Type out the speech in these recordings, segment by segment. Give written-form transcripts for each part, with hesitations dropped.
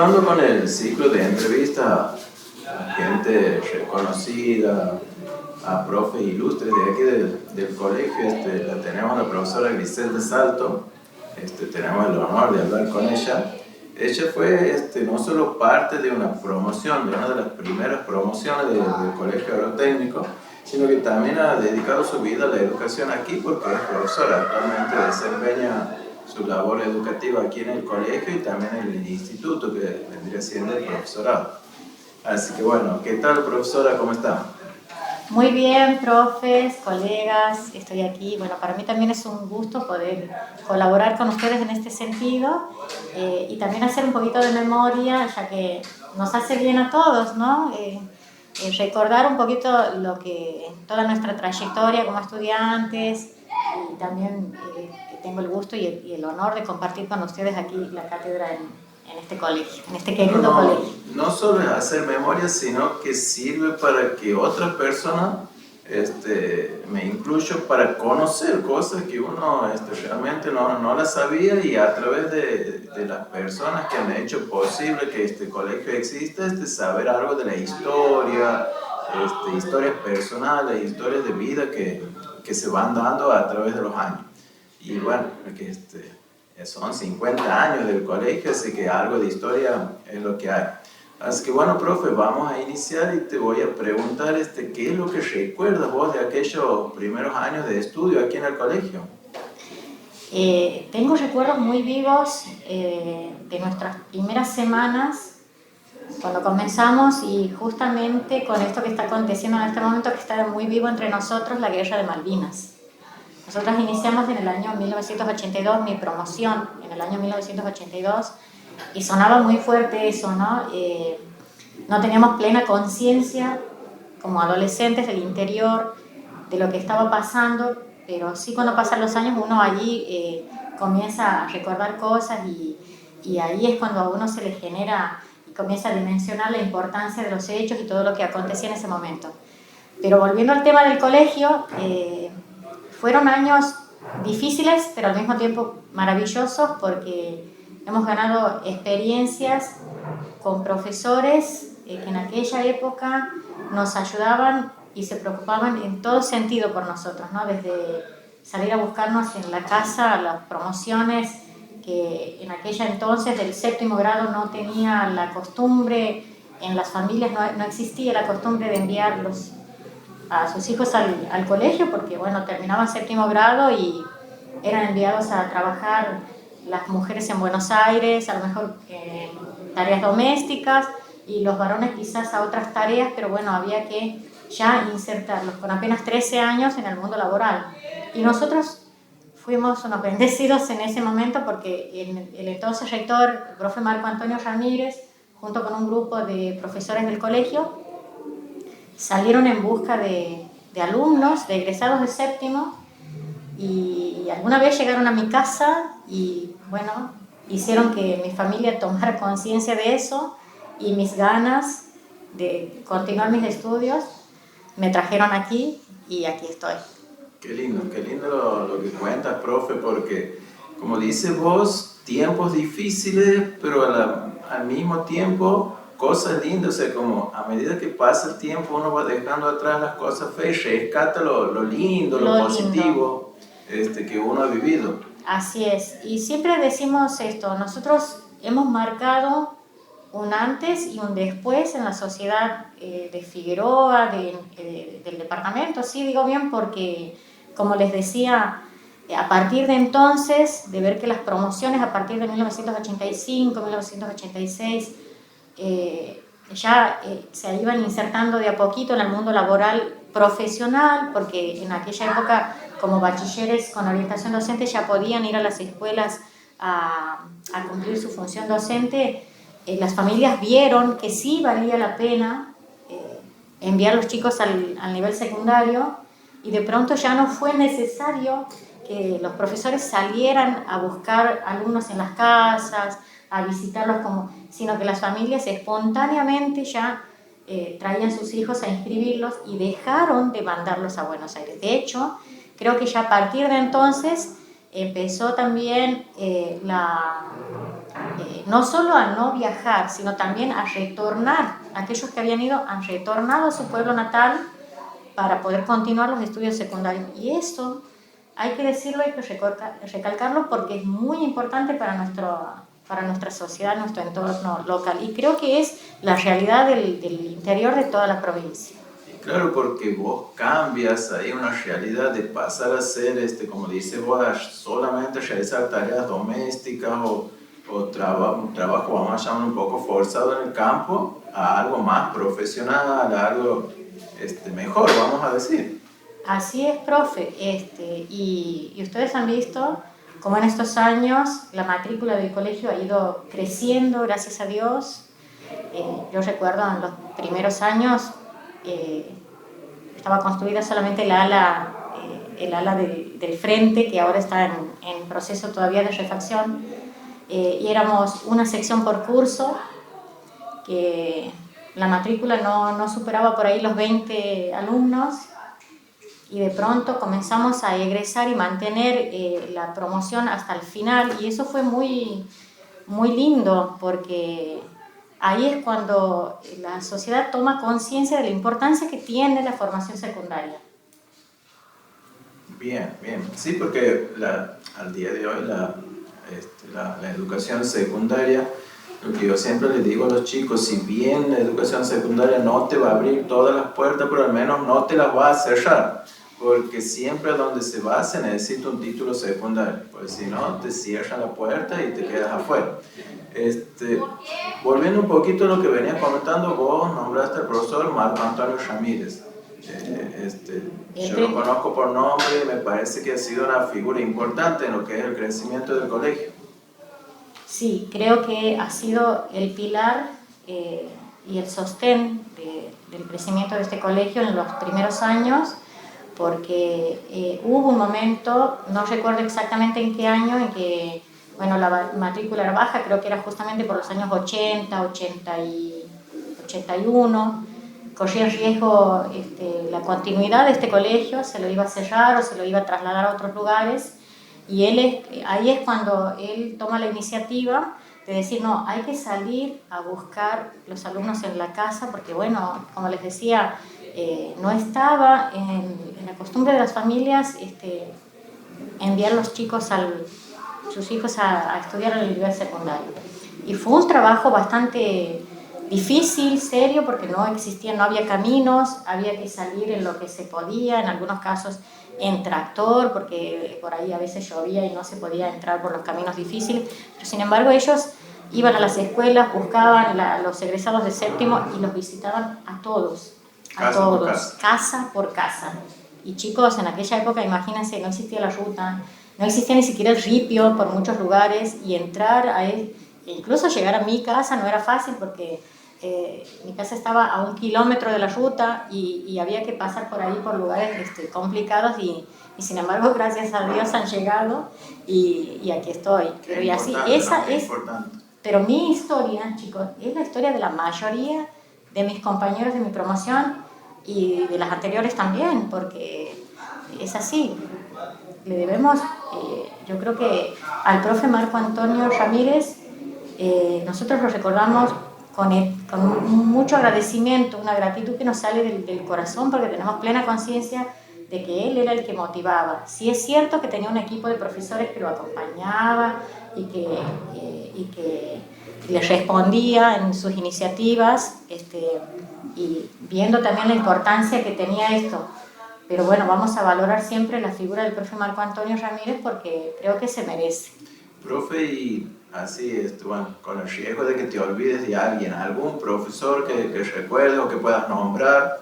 continuando con el ciclo de entrevistas a gente reconocida, a profes ilustres de aquí del colegio, la tenemos la profesora Griselda Salto, tenemos el honor de hablar con ella. Ella fue no solo parte de una promoción, de una de las primeras promociones del Colegio Agrotécnico, sino que también ha dedicado su vida a la educación aquí porque es profesora. Actualmente desempeña su labor educativa aquí en el colegio y también en el instituto, que vendría siendo el profesorado. Así que bueno, ¿qué tal, profesora? ¿Cómo está? Muy bien, profes, colegas, estoy aquí. Bueno, para mí también es un gusto poder colaborar con ustedes en este sentido y también hacer un poquito de memoria, ya que nos hace bien a todos, ¿no? Recordar un poquito toda nuestra trayectoria como estudiantes y también que tengo el gusto y el honor de compartir con ustedes aquí la cátedra en este colegio, en este querido colegio. No solo es hacer memoria, sino que sirve para que otras personas, me incluyo, para conocer cosas que uno realmente no las sabía, y a través de las personas que han hecho posible que este colegio exista, saber algo de la historia, historias personales, historias de vida que se van dando a través de los años. Y bueno, que son 50 años del colegio, así que algo de historia es lo que hay. Así que bueno, profe, vamos a iniciar y te voy a preguntar ¿qué es lo que recuerdas vos de aquellos primeros años de estudio aquí en el colegio? Tengo recuerdos muy vivos de nuestras primeras semanas cuando comenzamos, y justamente con esto que está aconteciendo en este momento, que está muy vivo entre nosotros, la Guerra de Malvinas. Nosotros iniciamos en el año 1982, mi promoción en el año 1982, y sonaba muy fuerte eso, ¿no? No teníamos plena conciencia como adolescentes del interior de lo que estaba pasando, pero sí, cuando pasan los años uno allí comienza a recordar cosas y ahí es cuando a uno se le genera y comienza a dimensionar la importancia de los hechos y todo lo que acontecía en ese momento. Pero volviendo al tema del colegio, fueron años difíciles, pero al mismo tiempo maravillosos, porque hemos ganado experiencias con profesores que en aquella época nos ayudaban y se preocupaban en todo sentido por nosotros, ¿no? Desde salir a buscarnos en la casa, las promociones, que en aquella entonces del séptimo grado no tenía la costumbre, en las familias no existía la costumbre de enviarlos a sus hijos al colegio, porque bueno, terminaban séptimo grado y eran enviados a trabajar las mujeres en Buenos Aires, a lo mejor tareas domésticas, y los varones quizás a otras tareas, pero bueno, había que ya insertarlos con apenas 13 años en el mundo laboral. Y nosotros fuimos unos bendecidos en ese momento, porque el entonces rector, el profe Marco Antonio Ramírez, junto con un grupo de profesores del colegio, salieron en busca de alumnos, de egresados de séptimo, y alguna vez llegaron a mi casa y bueno, hicieron que mi familia tomara conciencia de eso, y mis ganas de continuar mis estudios me trajeron aquí y aquí estoy. Qué lindo lo que cuentas, profe, porque como dices vos, tiempos difíciles, pero al mismo tiempo cosas lindas. O sea, como a medida que pasa el tiempo uno va dejando atrás las cosas feas, rescata lo lindo, lo positivo que uno ha vivido. Así es, y siempre decimos esto: nosotros hemos marcado un antes y un después en la sociedad de Figueroa, del departamento, sí digo bien, porque como les decía, a partir de entonces, de ver que las promociones a partir de 1985, 1986, se iban insertando de a poquito en el mundo laboral profesional, porque en aquella época, como bachilleres con orientación docente, ya podían ir a las escuelas a cumplir su función docente. Las familias vieron que sí valía la pena enviar a los chicos al nivel secundario, y de pronto ya no fue necesario que los profesores salieran a buscar alumnos en las casas, a visitarlos, sino que las familias espontáneamente ya traían sus hijos a inscribirlos y dejaron de mandarlos a Buenos Aires. De hecho, creo que ya a partir de entonces empezó también no solo a no viajar, sino también a retornar. Aquellos que habían ido han retornado a su pueblo natal para poder continuar los estudios secundarios. Y eso hay que decirlo, hay que recalcarlo porque es muy importante para nuestra sociedad, nuestro entorno local. Y creo que es la realidad del interior de toda la provincia. Claro, porque vos cambias ahí una realidad de pasar a ser, como dice vos, a solamente realizar tareas domésticas o un trabajo, vamos a llamar un poco forzado en el campo, a algo más profesional, a algo mejor, vamos a decir. Así es, profe. Y ustedes han visto cómo en estos años la matrícula del colegio ha ido creciendo, gracias a Dios. Yo recuerdo en los primeros años estaba construida solamente el ala del frente, que ahora está en proceso todavía de refacción, y éramos una sección por curso, que la matrícula no superaba por ahí los 20 alumnos, y de pronto comenzamos a egresar y mantener la promoción hasta el final, y eso fue muy, muy lindo, porque ahí es cuando la sociedad toma conciencia de la importancia que tiene la formación secundaria. Bien, bien. Sí, porque al día de hoy la educación secundaria, lo que yo siempre les digo a los chicos, si bien la educación secundaria no te va a abrir todas las puertas, pero al menos no te las va a cerrar, porque siempre donde se va se necesita un título secundario, porque si no te cierran la puerta y te quedas afuera. Volviendo un poquito a lo que venía comentando, vos nombraste al profesor Marco Antonio Ramírez. Yo lo conozco por nombre y me parece que ha sido una figura importante en lo que es el crecimiento del colegio. Sí, creo que ha sido el pilar y el sostén del crecimiento de este colegio en los primeros años, porque hubo un momento, no recuerdo exactamente en qué año, en que la matrícula era baja, creo que era justamente por los años 80, 81, corría en riesgo la continuidad de este colegio, se lo iba a cerrar o se lo iba a trasladar a otros lugares, y ahí es cuando él toma la iniciativa de decir, no, hay que salir a buscar los alumnos en la casa, porque como les decía, no estaba en la costumbre de las familias enviar a sus hijos a estudiar en el nivel secundario. Y fue un trabajo bastante difícil, serio, porque no había caminos, había que salir en lo que se podía, en algunos casos en tractor, porque por ahí a veces llovía y no se podía entrar por los caminos difíciles, pero sin embargo ellos iban a las escuelas, buscaban los egresados de séptimo y los visitaban a todos, casa por casa. Y chicos, en aquella época, imagínense, no existía la ruta, no existía ni siquiera el ripio por muchos lugares, y entrar a él, e incluso llegar a mi casa no era fácil, porque mi casa estaba a 1 kilómetro de la ruta y había que pasar por ahí por lugares complicados, y sin embargo, gracias a Dios han llegado y aquí estoy. Pero mi historia, chicos, es la historia de la mayoría de mis compañeros de mi promoción y de las anteriores también, porque es así. Le debemos, yo creo que al profe Marco Antonio Ramírez, nosotros lo recordamos con mucho agradecimiento, una gratitud que nos sale del corazón, porque tenemos plena conciencia de que él era el que motivaba. Sí es cierto que tenía un equipo de profesores que lo acompañaba y que le respondía en sus iniciativas, y viendo también la importancia que tenía esto. Pero vamos a valorar siempre la figura del profe Marco Antonio Ramírez, porque creo que se merece. Profe, y así, con el riesgo de que te olvides de alguien, algún profesor que recuerdes o que puedas nombrar,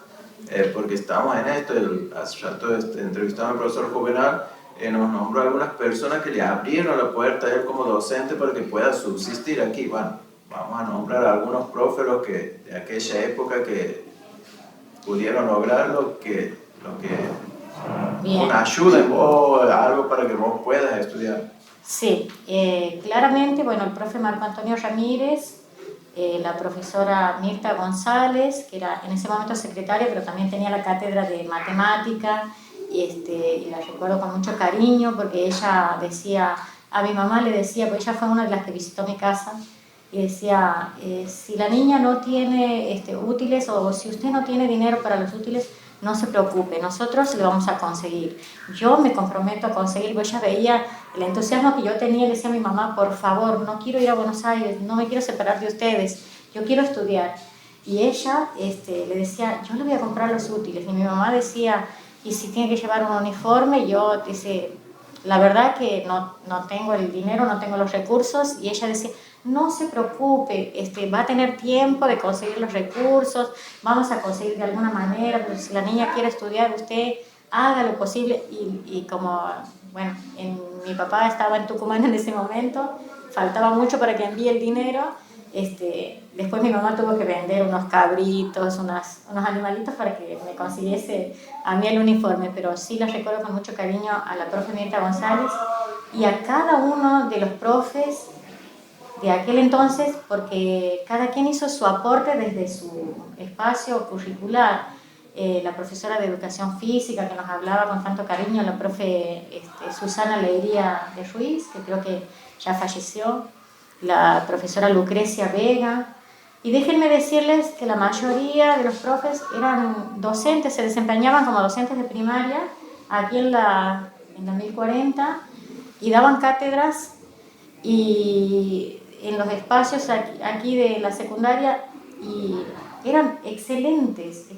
porque estamos en esto, hace rato entrevistamos al profesor Juvenal, nos nombró algunas personas que le abrieron la puerta a él como docente para que pueda subsistir aquí. Vamos a nombrar a algunos profes de aquella época que pudieron lograr lo que una ayuda en vos, algo para que vos puedas estudiar. Sí, claramente, el profe Marco Antonio Ramírez, la profesora Mirta González, que era en ese momento secretaria, pero también tenía la cátedra de matemática, y la recuerdo con mucho cariño, porque ella decía, a mi mamá le decía, pues ella fue una de las que visitó mi casa, y decía, si la niña no tiene útiles o si usted no tiene dinero para los útiles, no se preocupe, nosotros le vamos a conseguir. Yo me comprometo a conseguir, porque ella veía el entusiasmo que yo tenía, le decía a mi mamá, por favor, no quiero ir a Buenos Aires, no me quiero separar de ustedes, yo quiero estudiar. Y ella le decía, yo le voy a comprar los útiles. Y mi mamá decía, y si tiene que llevar un uniforme, yo dice, la verdad que no tengo el dinero, no tengo los recursos. Y ella decía, no se preocupe, va a tener tiempo de conseguir los recursos, vamos a conseguir de alguna manera, pero si la niña quiere estudiar, usted haga lo posible. Y como, bueno, mi papá estaba en Tucumán en ese momento, faltaba mucho para que envíe el dinero. Después mi mamá tuvo que vender unos cabritos, unos animalitos para que me consiguiese a mí el uniforme, pero sí la recuerdo con mucho cariño a la profe Mirta González y a cada uno de los profes de aquel entonces, porque cada quien hizo su aporte desde su espacio curricular. La profesora de educación física que nos hablaba con tanto cariño, la profe Susana Leiría de Ruiz, que creo que ya falleció, la profesora Lucrecia Vega, y déjenme decirles que la mayoría de los profes eran docentes, se desempeñaban como docentes de primaria aquí en la 1040 y daban cátedras y en los espacios aquí de la secundaria y eran excelentes,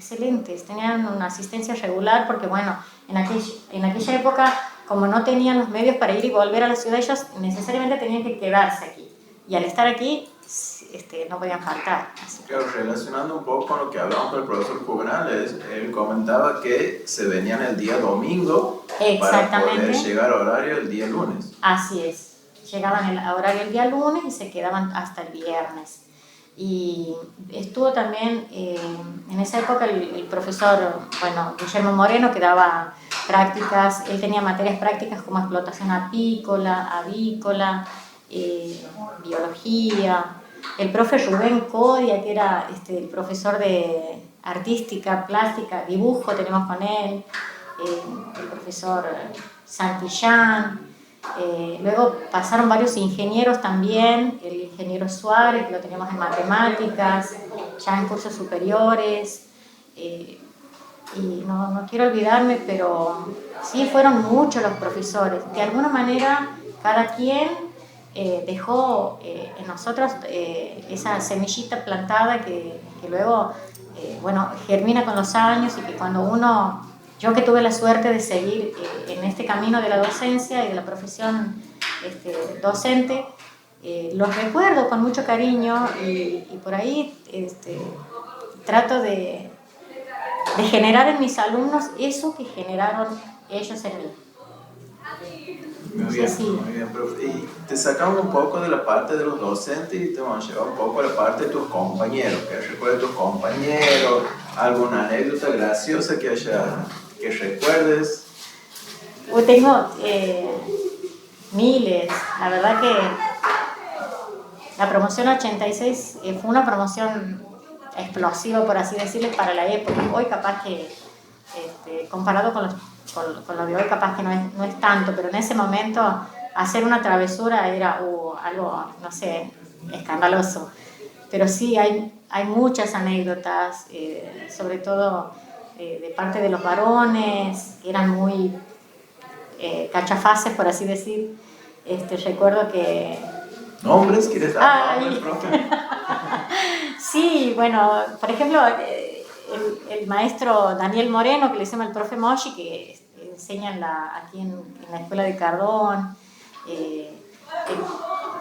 tenían una asistencia regular porque bueno, en aquella época como no tenían los medios para ir y volver a la ciudad, ellos necesariamente tenían que quedarse aquí y al estar aquí no podían faltar. Claro, relacionando un poco con lo que hablamos con el profesor Cubenales, él comentaba que se venían el día domingo para poder llegar a horario el día lunes. Así es, llegaban a horario el día lunes y se quedaban hasta el viernes. Y estuvo también en esa época el profesor, bueno, Guillermo Moreno, que daba prácticas, él tenía materias prácticas como explotación apícola, avícola, biología. El profe Rubén Codia, que era el profesor de artística, plástica, dibujo, tenemos con él, el profesor Santillán. Luego pasaron varios ingenieros también, el ingeniero Suárez, que lo teníamos en matemáticas, ya en cursos superiores. Y no quiero olvidarme, pero sí fueron muchos los profesores. De alguna manera, cada quien dejó en nosotros esa semillita plantada que luego bueno, germina con los años y que cuando uno, yo que tuve la suerte de seguir en este camino de la docencia y de la profesión docente, los recuerdo con mucho cariño y por ahí trato de generar en mis alumnos eso que generaron ellos en mí. Muy bien, profe. Y te sacamos un poco de la parte de los docentes y te vamos a llevar un poco a la parte de tus compañeros. ¿Qué recuerdas de tus compañeros? ¿Alguna anécdota graciosa que recuerdes? Tengo miles. La verdad que la promoción 86 fue una promoción explosiva, por así decirlo, para la época. Hoy capaz que, comparado con lo de hoy, capaz que no es tanto, pero en ese momento hacer una travesura era algo, no sé, escandaloso. Pero sí, hay muchas anécdotas, sobre todo de parte de los varones, que eran muy cachafaces, por así decir. Recuerdo que... ¿Nombres? ¿Quieres dar nombres, profe? Sí, bueno, por ejemplo, el maestro Daniel Moreno, que le decimos el profe Moshi, que enseña aquí en la escuela de Cardón. El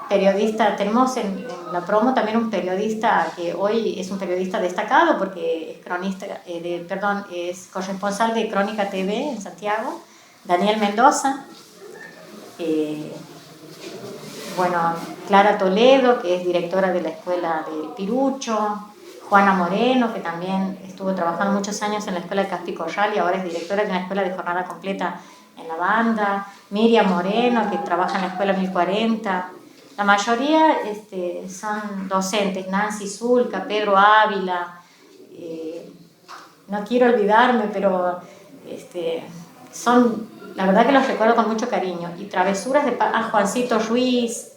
periodista, tenemos en la promo también un periodista que hoy es un periodista destacado porque es cronista, es corresponsal de Crónica TV en Santiago, Daniel Mendoza. Bueno, Clara Toledo, que es directora de la escuela del Pirucho, Juana Moreno, que también estuvo trabajando muchos años en la escuela de Caspi Corral y ahora es directora de una escuela de jornada completa en la banda, Miriam Moreno, que trabaja en la escuela 1040. La mayoría son docentes, Nancy Zulca, Pedro Ávila, no quiero olvidarme, pero la verdad que los recuerdo con mucho cariño. Y travesuras de Juancito Ruiz,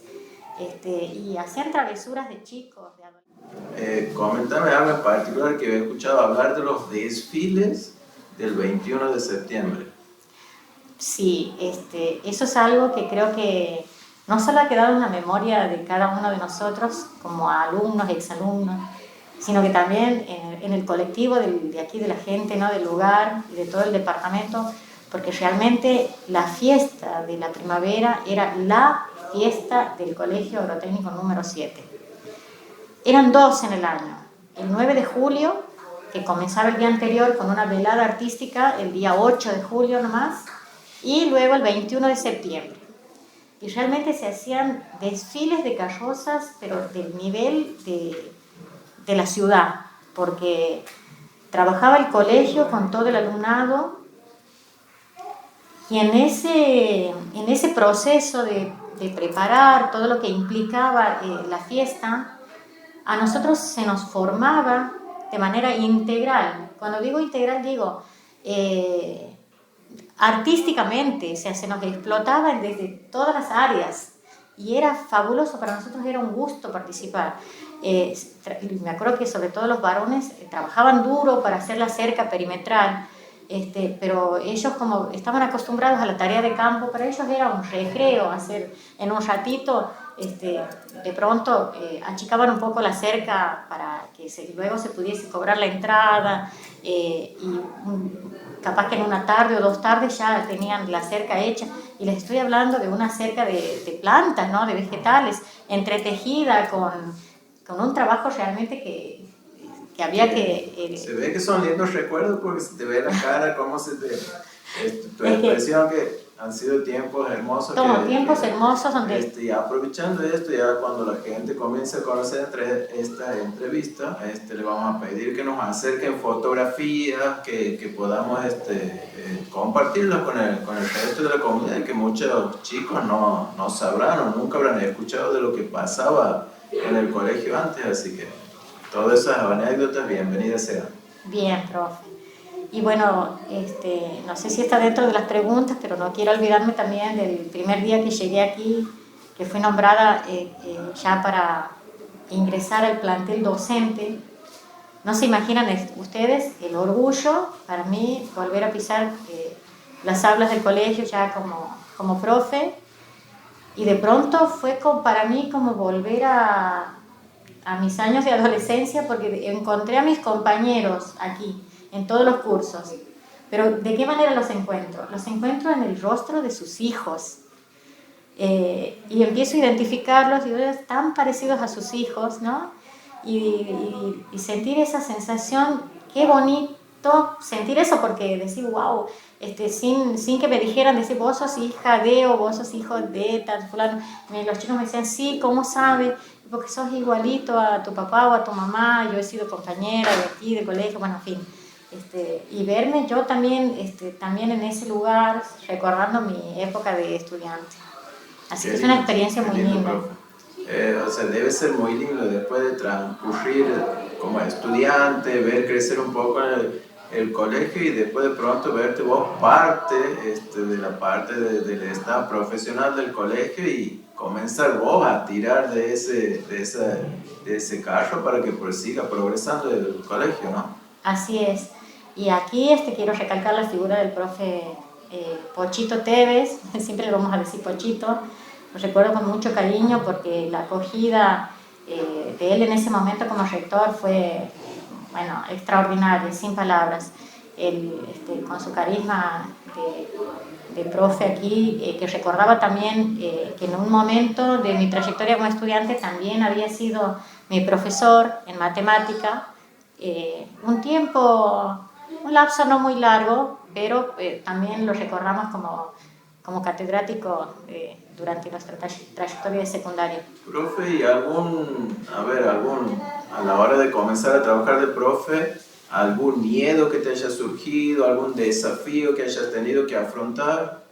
y hacían travesuras de chicos, de adolescentes. Coméntame algo en particular que he escuchado hablar de los desfiles del 21 de septiembre. Sí, eso es algo que creo que no solo ha quedado en la memoria de cada uno de nosotros como alumnos, exalumnos, sino que también en el colectivo de aquí, de la gente, ¿no? Del lugar y de todo el departamento, porque realmente la fiesta de la primavera era la fiesta del Colegio Agrotécnico número 7. Eran 2 en el año, el 9 de julio, que comenzaba el día anterior con una velada artística, el día 8 de julio nomás, y luego el 21 de septiembre. Y realmente se hacían desfiles de carrozas, pero del nivel de la ciudad, porque trabajaba el colegio con todo el alumnado, y en ese proceso de preparar todo lo que implicaba la fiesta, a nosotros se nos formaba de manera integral. Cuando digo integral, digo artísticamente, o sea, se nos explotaba desde todas las áreas y era fabuloso, para nosotros era un gusto participar. Me acuerdo que sobre todo los varones trabajaban duro para hacer la cerca perimetral, pero ellos, como estaban acostumbrados a la tarea de campo, para ellos era un recreo, hacer en un ratito, de pronto achicaban un poco la cerca para que luego se pudiese cobrar la entrada, capaz que en una tarde o 2 tardes ya tenían la cerca hecha, y les estoy hablando de una cerca de plantas, ¿no? De vegetales, entretejida con un trabajo realmente que había que... Se ve que son lindos recuerdos porque se te ve la cara, cómo se te... tu expresión que han sido tiempos hermosos. Tiempos hermosos donde... y aprovechando esto, ya cuando la gente comience a conocer esta entrevista, le vamos a pedir que nos acerquen fotografías, que podamos compartirlas con el resto de la comunidad, que muchos chicos no sabrán o nunca habrán escuchado de lo que pasaba en el colegio antes, así que todas esas anécdotas bienvenidas sean. Bien, profe. Y bueno, no sé si está dentro de las preguntas, pero no quiero olvidarme también del primer día que llegué aquí, que fui nombrada ya para ingresar al plantel docente. No se imaginan ustedes el orgullo para mí volver a pisar las aulas del colegio ya como profe, y de pronto fue para mí como volver a mis años de adolescencia, porque encontré a mis compañeros aquí, en todos los cursos. Pero ¿de qué manera los encuentro? Los encuentro en el rostro de sus hijos. Y empiezo a identificarlos y ver tan parecidos a sus hijos, ¿no? Y sentir esa sensación, qué bonito sentir eso, porque decir, wow, sin que me dijeran, decir, vos sos hija de, o vos sos hijo de tal, fulano. Los chicos me decían, sí, ¿cómo sabes? Porque sos igualito a tu papá o a tu mamá, yo he sido compañera de aquí, de colegio, bueno, en fin. Y verme yo también en ese lugar, recordando mi época de estudiante. Así que es una experiencia muy linda. O sea, debe ser muy lindo después de transcurrir como estudiante, ver crecer un poco el colegio y después de pronto verte vos parte de la parte del staff profesional del colegio y comenzar vos a tirar de ese carro para que siga progresando el colegio, ¿no? Así es. Y aquí quiero recalcar la figura del profe Pochito Tevez, siempre le vamos a decir Pochito. Lo recuerdo con mucho cariño porque la acogida de él en ese momento como rector fue, bueno, extraordinaria, sin palabras. Él, con su carisma de profe aquí, que recordaba también que en un momento de mi trayectoria como estudiante también había sido mi profesor en matemática, un tiempo, un lapso no muy largo, pero también lo recordamos como catedrático durante nuestra trayectoria de secundaria. Profe, ¿y a la hora de comenzar a trabajar de profe, algún miedo que te haya surgido, algún desafío que hayas tenido que afrontar?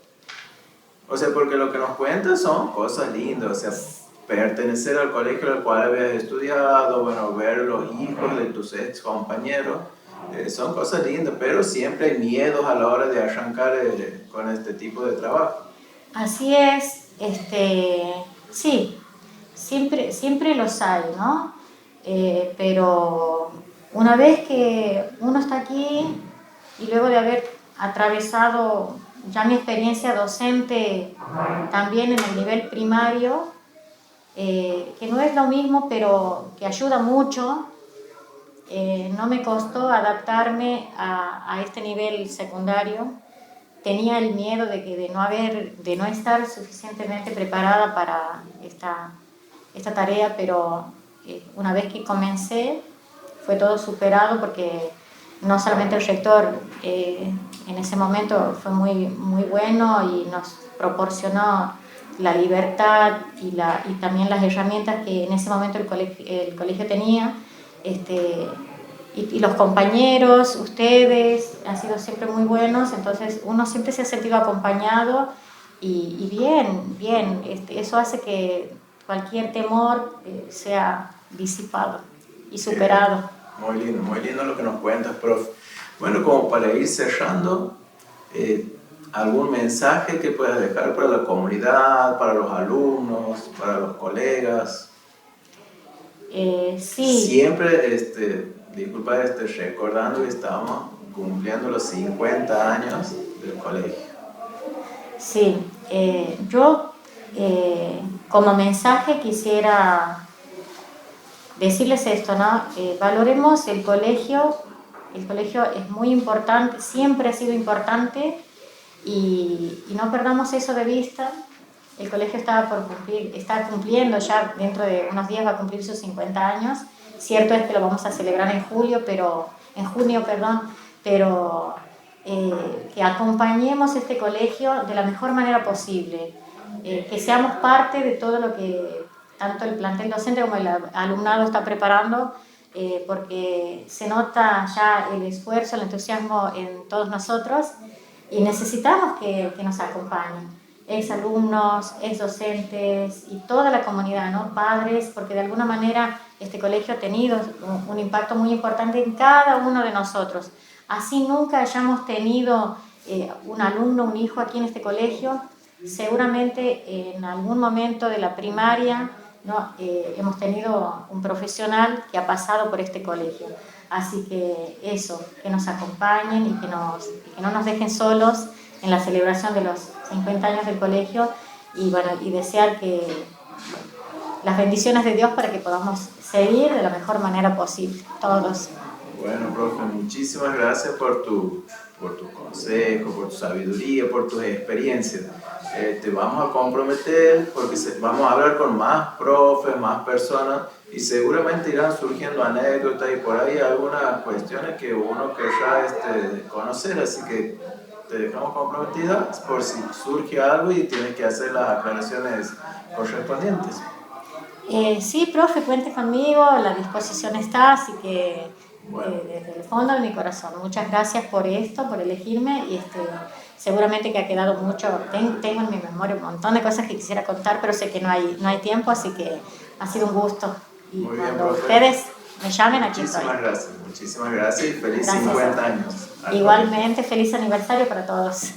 O sea, porque lo que nos cuentas son cosas lindas, o sea, pertenecer al colegio al cual habías estudiado, bueno, ver los hijos de tus ex compañeros, son cosas lindas, pero siempre hay miedos a la hora de arrancar con este tipo de trabajo. Así es, sí, siempre los hay, ¿no? Pero una vez que uno está aquí y luego de haber atravesado ya mi experiencia docente también en el nivel primario, que no es lo mismo, pero que ayuda mucho, no me costó adaptarme a este nivel secundario. Tenía el miedo de no estar suficientemente preparada para esta tarea, pero una vez que comencé fue todo superado porque no solamente el rector en ese momento fue muy bueno y nos proporcionó la libertad y también las herramientas que en ese momento el colegio tenía, y los compañeros, ustedes, han sido siempre muy buenos, entonces uno siempre se ha sentido acompañado y bien, eso hace que cualquier temor sea disipado y superado. Muy lindo lo que nos cuentas, profe. Bueno, como para ir cerrando, ¿algún mensaje que puedas dejar para la comunidad, para los alumnos, para los colegas? Sí. Siempre, disculpa, recordando que estamos cumpliendo los 50 años del colegio. Sí, yo como mensaje quisiera decirles esto, ¿no? Valoremos el colegio es muy importante, siempre ha sido importante y no perdamos eso de vista. El colegio está cumpliendo ya, dentro de unos días va a cumplir sus 50 años. Cierto es que lo vamos a celebrar en junio, pero que acompañemos este colegio de la mejor manera posible, que seamos parte de todo lo que tanto el plantel docente como el alumnado está preparando, porque se nota ya el esfuerzo, el entusiasmo en todos nosotros y necesitamos que nos acompañen. Exalumnos, exdocentes y toda la comunidad, ¿no? Padres, porque de alguna manera este colegio ha tenido un impacto muy importante en cada uno de nosotros. Así nunca hayamos tenido un alumno, un hijo aquí en este colegio, seguramente en algún momento de la primaria, ¿no? Hemos tenido un profesional que ha pasado por este colegio. Así que eso, que nos acompañen y que no nos dejen solos en la celebración de los 50 años del colegio y, bueno, y desear que las bendiciones de Dios para que podamos seguir de la mejor manera posible, todos. Bueno, profe, muchísimas gracias por tu consejo, por tu sabiduría, por tus experiencias. Te vamos a comprometer porque vamos a hablar con más profes, más personas y seguramente irán surgiendo anécdotas y por ahí algunas cuestiones que uno querrá conocer, así que te dejamos comprometida por si surge algo y tienes que hacer las aclaraciones correspondientes. Sí, profe, cuente conmigo, la disposición está, así que bueno, desde el fondo de mi corazón, muchas gracias por esto, por elegirme y seguramente que ha quedado mucho, tengo en mi memoria un montón de cosas que quisiera contar, pero sé que no hay tiempo, así que ha sido un gusto. Y muy bien, cuando profe, ustedes me llamen, aquí estoy. Muchísimas gracias y feliz 50 años. Igualmente, feliz aniversario para todos.